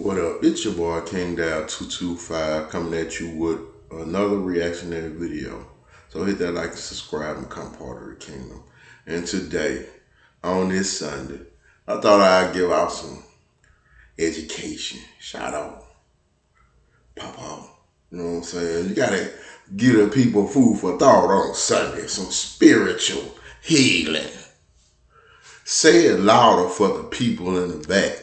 What up? It's your boy King Down 225 coming at you with another reactionary video. So hit that like and subscribe and become part of the kingdom. And today, on this Sunday, I thought I'd give out some education. Shout out. Pop out. You know what I'm saying? You gotta give the people food for thought on Sunday. Some spiritual healing. Say it louder for the people in the back.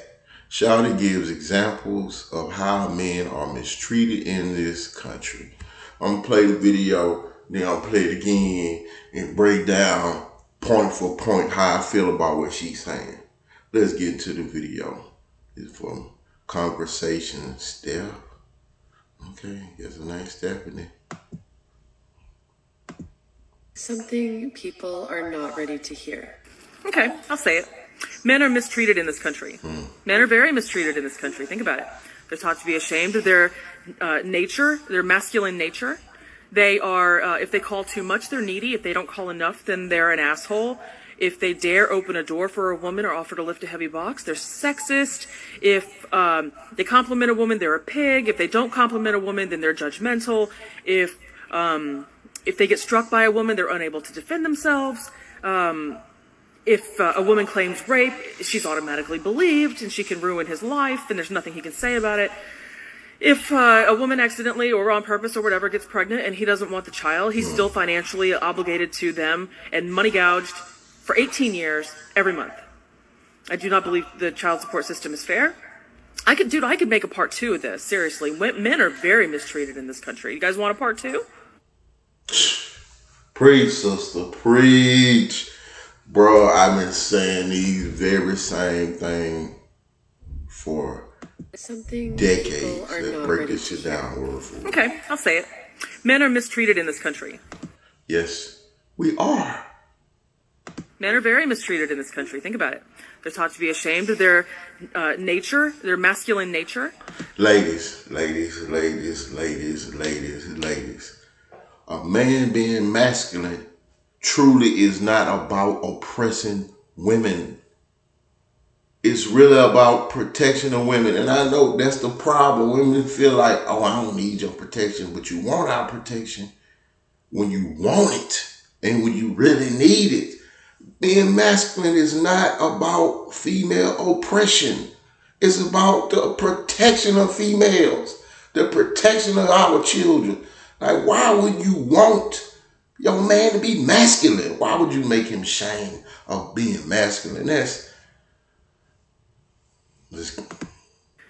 Shawty gives examples of how men are mistreated in this country. I'm going to play the video, then I'll play it again and break down point for point how I feel about what she's saying. Let's get into the video. It's from Conversation Steph. Okay, there's a nice step in there. Something people are not ready to hear. Okay, I'll say it. Men are mistreated in this country. Men are very mistreated in this country. Think about it. They're taught to be ashamed of their nature, their masculine nature. They are, if they call too much, they're needy. If they don't call enough, then they're an asshole. If they dare open a door for a woman or offer to lift a heavy box, they're sexist. If they compliment a woman, they're a pig. If they don't compliment a woman, then they're judgmental. If they get struck by a woman, they're unable to defend themselves. If a woman claims rape, she's automatically believed and she can ruin his life and there's nothing he can say about it. If a woman accidentally or on purpose or whatever gets pregnant and he doesn't want the child, he's still financially obligated to them and money gouged for 18 years every month. I do not believe the child support system is fair. I could make a part 2 of this. Seriously, men are very mistreated in this country. You guys want a part 2? Preach, sister, preach. Bro, I've been saying these very same thing for decades. Let's break this shit down word for word. Okay, I'll say it. Men are mistreated in this country. Yes, we are. Men are very mistreated in this country. Think about it. They're taught to be ashamed of their nature, their masculine nature. Ladies. A man being masculine truly is not about oppressing women. It's really about protection of women. And I know that's the problem. Women feel like, oh, I don't need your protection. But you want our protection when you want it and when you really need it. Being masculine is not about female oppression. It's about the protection of females, the protection of our children. Like, why would you want your man to be masculine? Why would you make him ashamed of being masculine?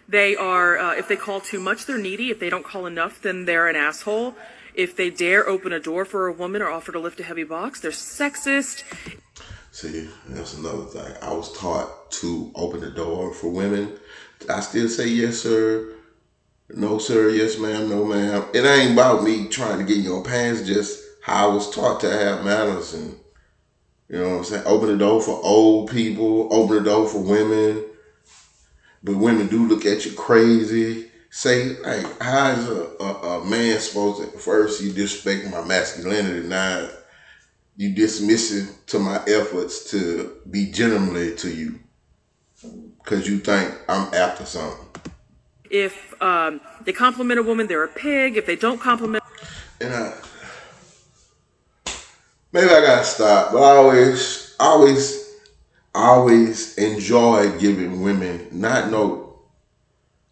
They are, if they call too much, they're needy. If they don't call enough, then they're an asshole. If they dare open a door for a woman or offer to lift a heavy box, they're sexist. See, that's another thing. I was taught to open the door for women. I still say yes, sir. No, sir. Yes, ma'am. No, ma'am. It ain't about me trying to get in your pants, just how I was taught to have manners. And, you know what I'm saying? Open the door for old people. Open the door for women. But women do look at you crazy. Say, like, how is a man supposed to, first you disrespect my masculinity, now you dismissive to my efforts to be gentlemanly to you because you think I'm after something. If they compliment a woman, they're a pig. If they don't compliment... And maybe I gotta stop, but I always enjoy giving women not no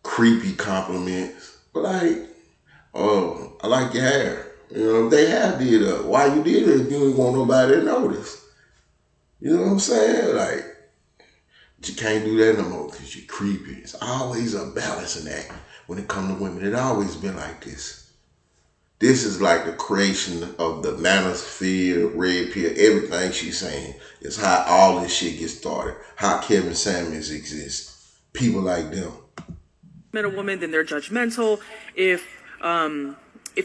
creepy compliments, but like, oh, I like your hair. You know, if they have did it, why you did it if you ain't want nobody to notice? You know what I'm saying? Like, but you can't do that no more because you're creepy. It's always a balancing act when it comes to women. It always been like this. This is like the creation of the manosphere, red pill, everything she's saying is how all this shit gets started. How Kevin Samuels exists. People like them. A woman, then they're judgmental. If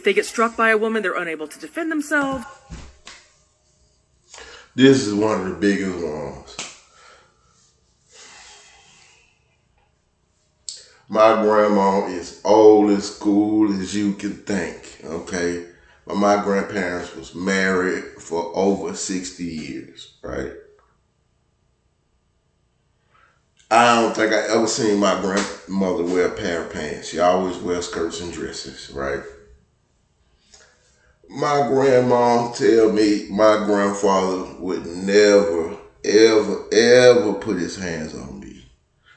they get struck by a woman, they're unable to defend themselves. This is one of the biggest ones. My grandma is old as school as you can think, okay? But my grandparents was married for over 60 years, right? I don't think I ever seen my grandmother wear a pair of pants. She always wears skirts and dresses, right? My grandma tell me my grandfather would never, ever, ever put his hands on me.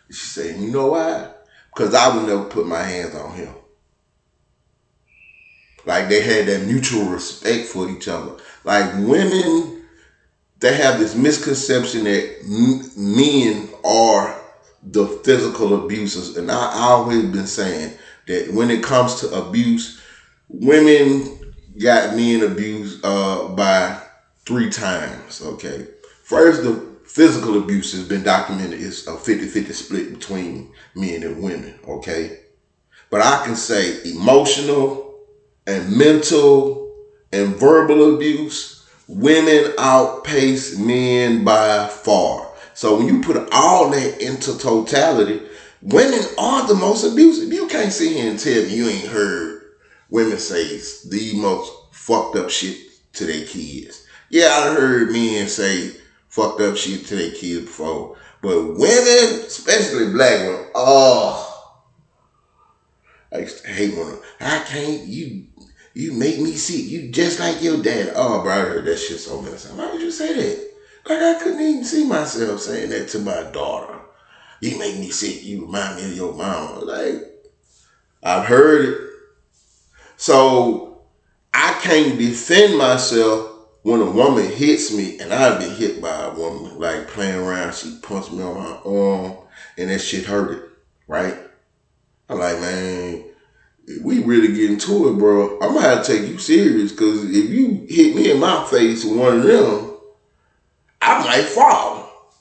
She said, you know why? Because I would never put my hands on him. Like they had that mutual respect for each other. Like women, they have this misconception that men are the physical abusers. And I always been saying that when it comes to abuse, women got men abused by 3 times, okay? First, the physical abuse has been documented. It's a 50-50 split between men and women, okay? But I can say emotional and mental and verbal abuse, women outpace men by far. So when you put all that into totality, women are the most abusive. You can't sit here and tell me you ain't heard women say the most fucked up shit to their kids. Yeah, I heard men say fucked up shit to their kids before. But women, especially black women, I used to hate when I can't, you make me sick. You just like your dad. Oh, bro, I heard that shit so many times. Why would you say that? Like I couldn't even see myself saying that to my daughter. You make me sick. You remind me of your mama. Like, I've heard it. So I can't defend myself when a woman hits me, and I've been hit by a woman, like playing around. She punched me on my arm, and that shit hurted, right? I'm like, man, if we really get into it, bro, I'm gonna have to take you serious, because if you hit me in my face with one of them, I might fall.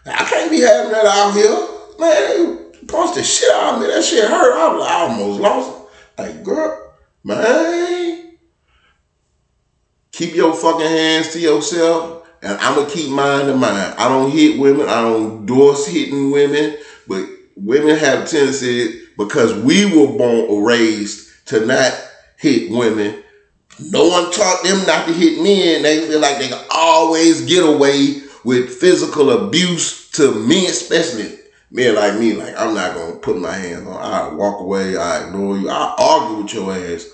I can't be having that out here. Man, they punched the shit out of me. That shit hurt. I almost lost it. Like, girl, man, keep your fucking hands to yourself, and I'm gonna keep mine to mine. I don't hit women. I don't endorse hitting women, but women have a tendency, because we were born or raised to not hit women. No one taught them not to hit men. They feel like they can always get away with physical abuse to men, especially men like me. Like, I'm not gonna put my hands on. I walk away. I ignore you. I argue with your ass.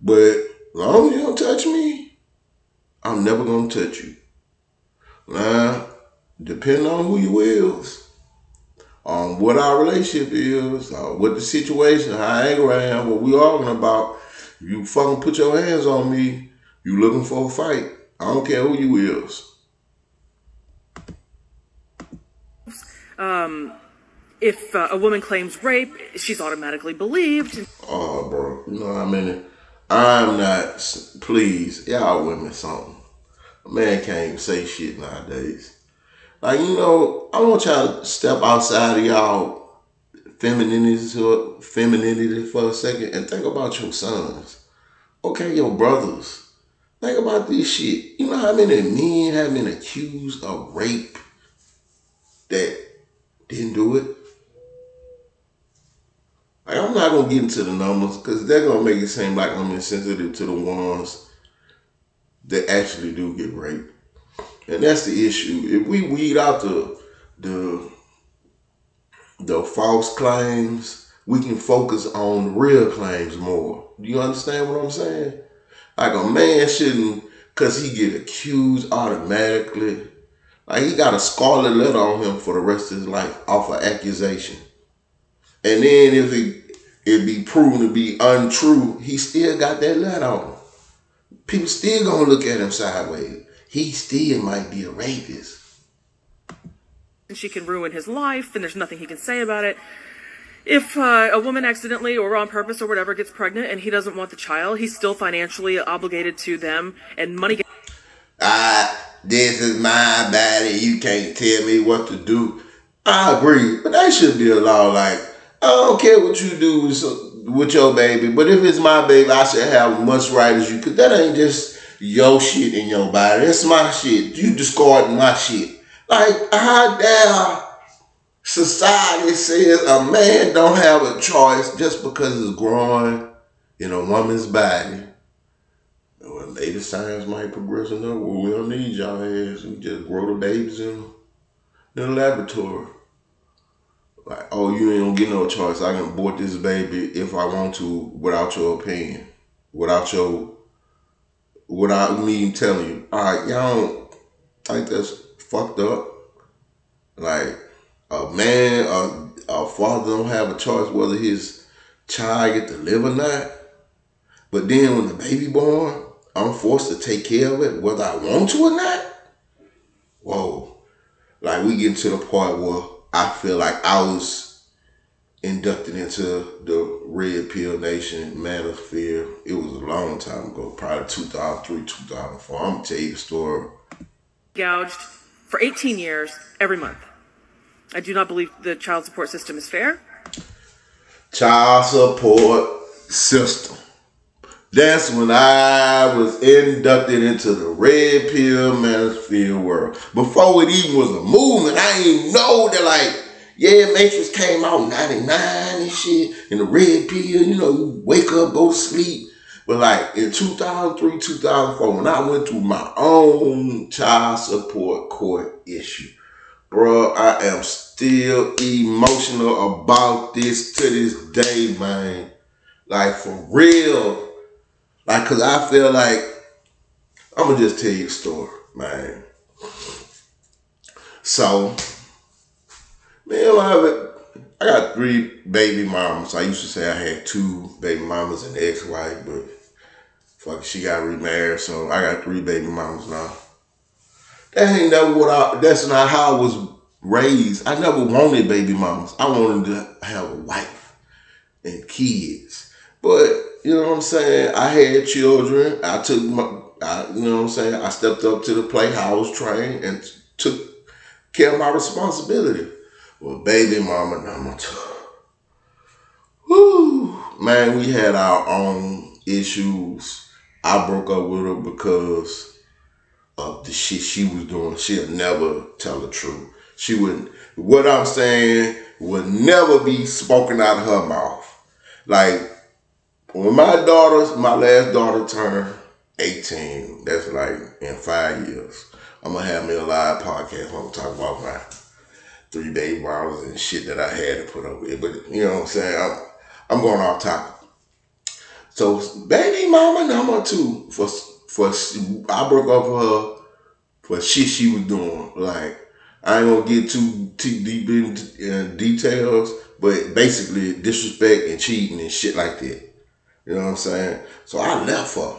But as long as you don't touch me, I'm never gonna touch you. Now, depending on who you is, on what our relationship is, what the situation, how angry I am, what we arguing about. If you fucking put your hands on me, you looking for a fight. I don't care who you is. If a woman claims rape, she's automatically believed. Oh, bro, you know how many? I'm not. Please, y'all women, something. A man can't even say shit nowadays. Like, you know, I want y'all to step outside of y'all femininity for a second and think about your sons. Okay, your brothers. Think about this shit. You know how many men have been accused of rape that didn't do it? Like, I'm not gonna get into the numbers, because they're gonna make it seem like I'm insensitive to the ones that actually do get raped. And that's the issue. If we weed out the false claims, we can focus on the real claims more. Do you understand what I'm saying? Like, a man shouldn't, because he get accused automatically. Like, he got a scarlet letter on him for the rest of his life off of accusation. And then if it be proven to be untrue, he still got that letter on him. People still gonna look at him sideways. He still might be a rapist. She can ruin his life, and there's nothing he can say about it. If a woman accidentally or on purpose or whatever gets pregnant and he doesn't want the child, he's still financially obligated to them, and money gets... This is my body. You can't tell me what to do. I agree, but that should be a law. Like, I don't care what you do with your baby, but if it's my baby, I should have much right as you, because that ain't just your shit in your body. That's my shit. You discarding my shit. Like, how dare society says a man don't have a choice just because it's growing in a woman's body. Well, maybe science might progress enough where we don't need y'all ass. We just grow the babies in the laboratory. Like, oh, you ain't gonna get no choice. I can abort this baby if I want to without your opinion. Without me telling you. Alright, y'all don't think that's fucked up? Like, a father don't have a choice whether his child get to live or not. But then when the baby born, I'm forced to take care of it whether I want to or not. Whoa. Like, we get to the part where I feel like I was inducted into the Red Pill Nation manosphere. It was a long time ago, probably 2003, 2004. I'm gonna tell you the story. Gouged for 18 years every month. I do not believe the child support system is fair. Child support system. That's when I was inducted into the Red Pill Manosphere world. Before it even was a movement, I didn't know that, like, yeah, Matrix came out in 99 and shit, and the Red Pill, you wake up, go to sleep. But like in 2003, 2004, when I went through my own child support court issue, bro, I am still emotional about this to this day, man. Like, for real. Like, cause I feel like, I'm gonna just tell you a story, man. So, man, I got 3 baby mamas. I used to say I had 2 baby mamas and an ex-wife, but fuck, she got remarried, so I got 3 baby mamas now. That's not how I was raised. I never wanted baby mamas. I wanted to have a wife and kids. But, you know what I'm saying? I had children. I stepped up to the plate how I was trained and took care of my responsibility. Well, baby mama number 2. Woo! Man, we had our own issues. I broke up with her because of the shit she was doing. She'll never tell the truth. She wouldn't. What I'm saying would never be spoken out of her mouth. Like, when my last daughter turned 18, that's like in 5 years, I'm gonna have me a live podcast. I'm gonna talk about my 3 baby mamas and shit that I had to put up with. But you know what I'm saying? I'm going off topic. So baby mama number 2 I broke up with her for shit she was doing. Like, I ain't gonna get too deep in details, but basically disrespect and cheating and shit like that. You know what I'm saying? So I left her,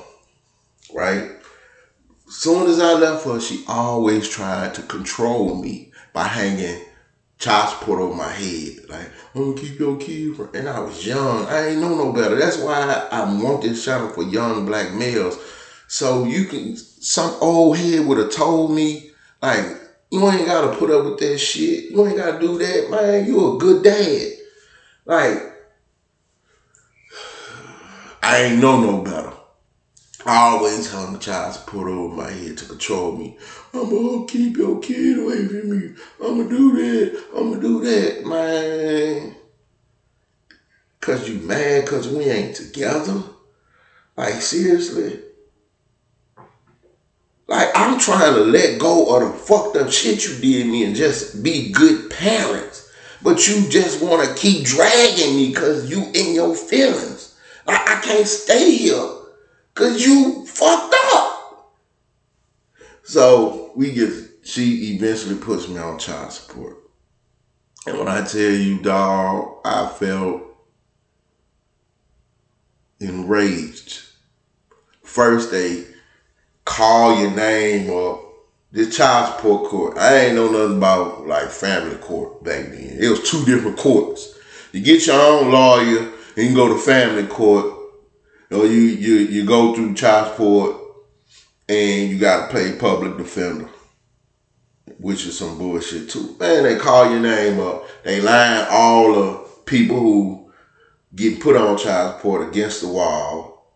right? Soon as I left her, she always tried to control me by hanging child support over my head. Like, I'm gonna keep your kid. And I was young. I ain't know no better. That's why I want this channel for young black males. So some old head would have told me, like, you ain't gotta put up with that shit. You ain't gotta do that, man. You a good dad. Like, I ain't know no better. I always hung the child support over my head to control me. I'm gonna keep your kid away from me. I'm gonna do that. I'm gonna do that, man. Cause you mad cause we ain't together? Like, seriously? Like, I'm trying to let go of the fucked up shit you did me and just be good parents. But you just want to keep dragging me cause you in your feelings. Like, I can't stay here cause you fucked up. So she eventually puts me on child support. And when I tell you, dog, I felt enraged. First, they call your name up. This child support court, I ain't know nothing about like family court back then. It was 2 different courts. You get your own lawyer and you can go to family court, or you go through child support and you gotta pay public defender, which is some bullshit too. Man, they call your name up. They line all the people who get put on child support against the wall,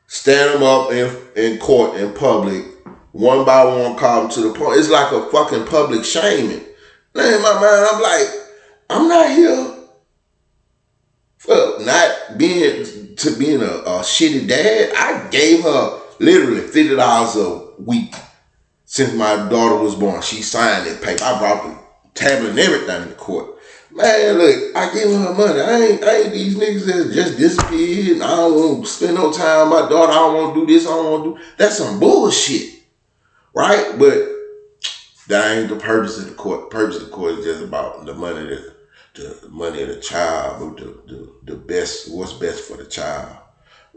stand them up in court in public, one by one, call them to the point. It's like a fucking public shaming. Now in my mind, I'm like, I'm not here for not being a shitty dad. I gave her literally $50 a week since my daughter was born. She signed that paper. I brought the tablet and everything to court. Man, look, I give her money. I ain't these niggas that just disappeared. And I don't want to spend no time with my daughter. I don't want to do this. I don't want to do. That's some bullshit, right? But that ain't the purpose of the court. The purpose of the court is just about the money the money of the child, the best, what's best for the child,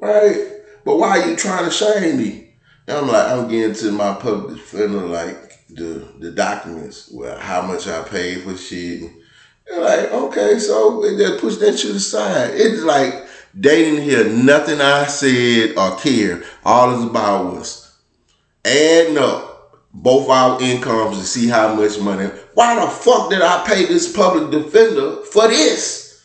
right? But why are you trying to shame me? And I'm like, I'm getting to my public defender, like the documents, well, how much I paid for shit. They're like, okay, so they just push that shit aside. It's like they didn't hear nothing I said or care. All it's about was adding up both our incomes to see how much money. Why the fuck did I pay this public defender for this?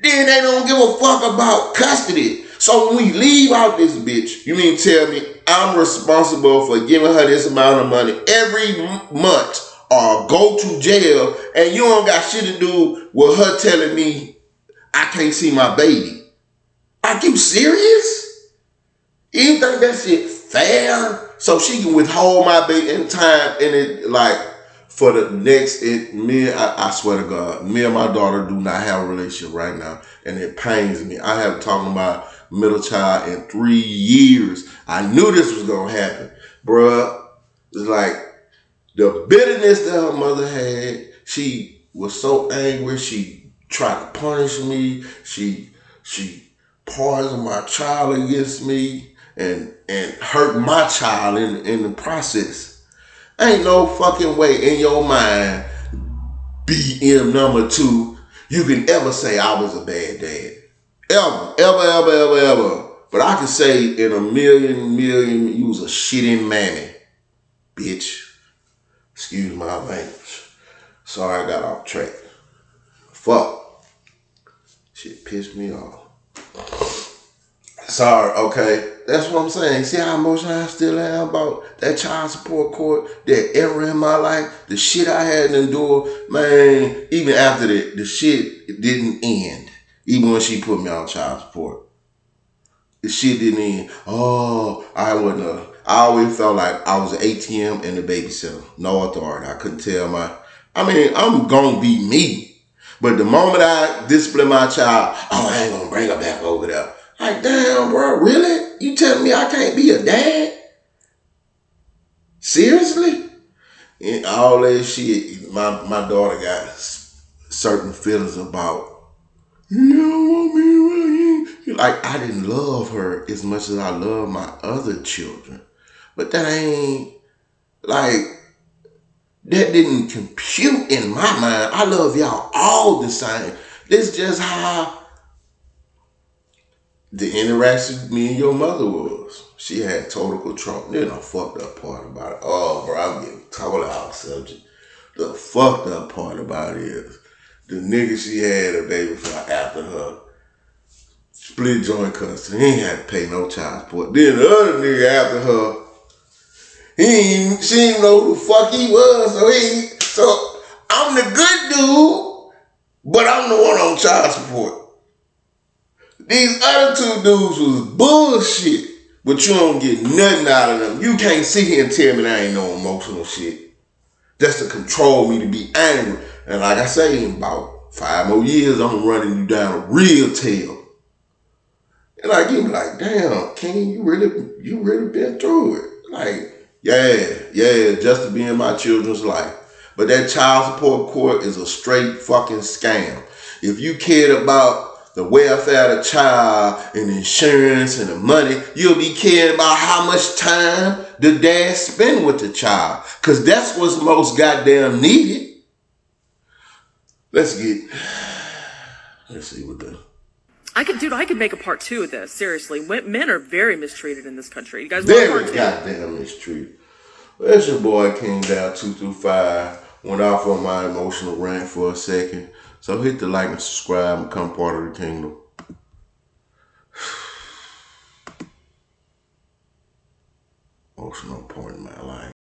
Then they don't give a fuck about custody. So when we leave out this bitch, you mean tell me I'm responsible for giving her this amount of money every month or go to jail and you don't got shit to do with her telling me I can't see my baby? Are you serious? You think that shit fair? So she can withhold my baby in time and it like for the next, I swear to God, me and my daughter do not have a relationship right now, and it pains me. I haven't talked about middle child in 3 years. I knew this was gonna happen, bruh. It's like the bitterness that her mother had. She was so angry. She tried to punish me. She poisoned my child against me and hurt my child in the process. Ain't no fucking way in your mind, BM number 2, you can ever say I was a bad dad. Ever. But I can say in a million, you was a shitting mammy, bitch. Excuse my language. Sorry I got off track. Fuck. Shit pissed me off. Sorry, okay. That's what I'm saying. See how emotional I still am about that child support court, that era in my life, the shit I had to endure, man. Even after that, the shit didn't end. Even when she put me on child support, the shit didn't end. Oh, I always felt like I was an ATM and a babysitter. No authority. I couldn't tell I'm gonna be me. But the moment I discipline my child, oh, I ain't gonna bring her back over there. Like, damn, bro, really? You telling me I can't be a dad? Seriously? And all that shit, my daughter got certain feelings about, you don't want me around. Like, I didn't love her as much as I love my other children. But that ain't, like, that didn't compute in my mind. I love y'all all the same. This is just how the interaction with me and your mother was. She had total control. Then the fucked up part about it. Oh, bro, I'm getting totally off subject. The fucked up part about it is the nigga she had a baby for after her split joint custody. He ain't had to pay no child support. Then the other nigga after her, she didn't know who the fuck he was. So I'm the good dude, but I'm the one on child support. These other 2 dudes was bullshit, but you don't get nothing out of them. You can't sit here and tell me there ain't no emotional shit. That's to control me to be angry. And like I say, in about 5 more years, I'm running you down a real tail. And like you be like, damn, King, you really been through it. Like, yeah, just to be in my children's life. But that child support court is a straight fucking scam. If you cared about the welfare of the child and the insurance and the money, you'll be caring about how much time the dad spend with the child. Because that's what's most goddamn needed. Let's see what the... I could make a part 2 of this. Seriously, men are very mistreated in this country. You guys want a part 2? Very goddamn mistreated. Well, that's your boy King Down 225. Went off on my emotional rant for a second. So hit the like and subscribe and become part of the kingdom. Emotional point in my life.